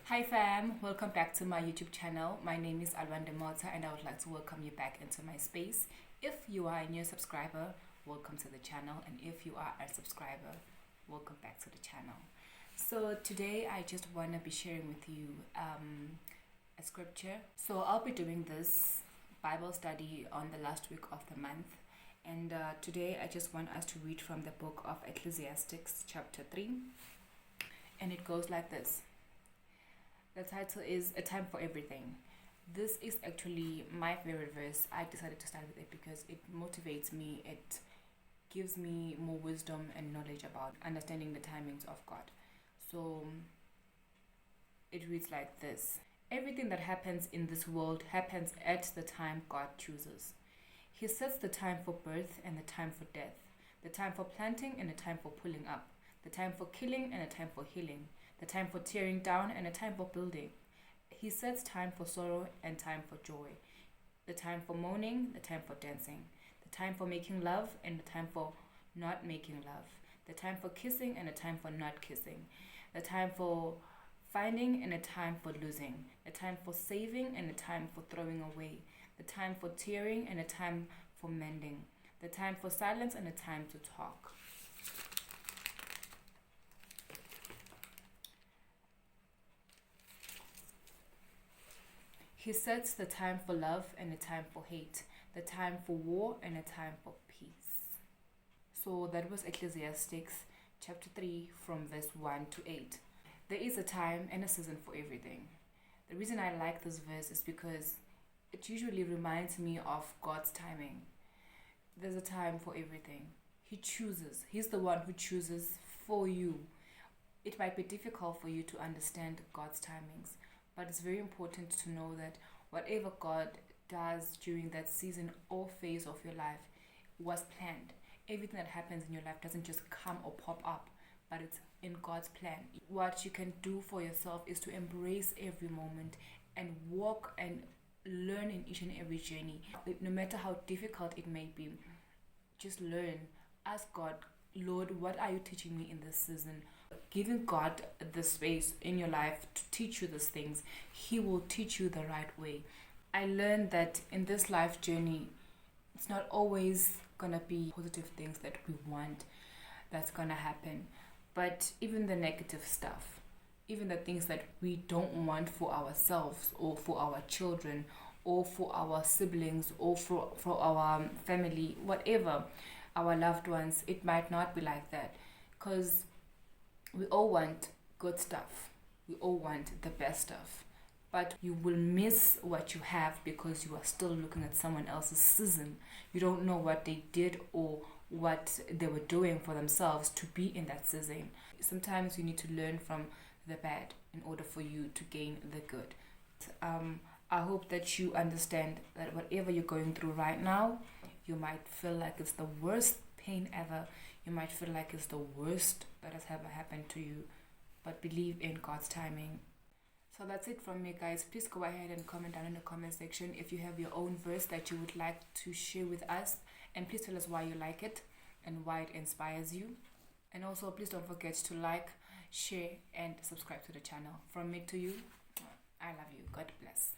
Hi fam, welcome back to my YouTube channel. My name is Alwande Mota and I would like to welcome you back into my space. If you are a new subscriber, welcome to the channel, and if you are a subscriber, welcome back to the channel. So today I just want to be sharing with you a scripture. So I'll be doing this Bible study on the last week of the month, and today I just want us to read from the book of Ecclesiastes chapter 3, and it goes like this. The title is A Time for Everything. This is actually my favorite verse. I decided to start with it because it motivates me. It gives me more wisdom and knowledge about understanding the timings of God. So it reads like this. Everything that happens in this world happens at the time God chooses. He sets the time for birth and the time for death, the time for planting and the time for pulling up, the time for killing and a time for healing, the time for tearing down and a time for building. He sets time for sorrow and time for joy, the time for mourning, the time for dancing, the time for making love and the time for not making love, the time for kissing and a time for not kissing, the time for finding and a time for losing, the time for saving and a time for throwing away, the time for tearing and a time for mending, the time for silence and a time to talk. He sets the time for love and a time for hate, the time for war and a time for peace. So that was Ecclesiastes chapter 3 from verse 1 to 8. There is a time and a season for everything. The reason I like this verse is because it usually reminds me of God's timing. There's a time for everything. He chooses. He's the one who chooses for you. It might be difficult for you to understand God's timings, but it's very important to know that whatever God does during that season or phase of your life was planned. Everything that happens in your life doesn't just come or pop up, but it's in God's plan. What you can do for yourself is to embrace every moment and walk and learn in each and every journey. No matter how difficult it may be, just learn. Ask God, Lord, what are you teaching me in this season? Giving God the space in your life to teach you these things, He will teach you the right way. I learned that in this life journey, it's not always gonna be positive things that we want that's gonna happen, but even the negative stuff, even the things that we don't want for ourselves or for our children or for our siblings or for our family, whatever, our loved ones, it might not be like that, because we all want good stuff. We all want the best stuff. But you will miss what you have because you are still looking at someone else's season. You don't know what they did or what they were doing for themselves to be in that season. Sometimes you need to learn from the bad in order for you to gain the good. I hope that you understand that whatever you're going through right now, you might feel like it's the worst pain ever. You might feel like it's the worst that has ever happened to you, but believe in God's timing. So that's it from me, guys. Please go ahead and comment down in the comment section if you have your own verse that you would like to share with us, and please tell us why you like it and why it inspires you. And also, please don't forget to like, share, and subscribe to the channel. From me to you, I love you. God bless.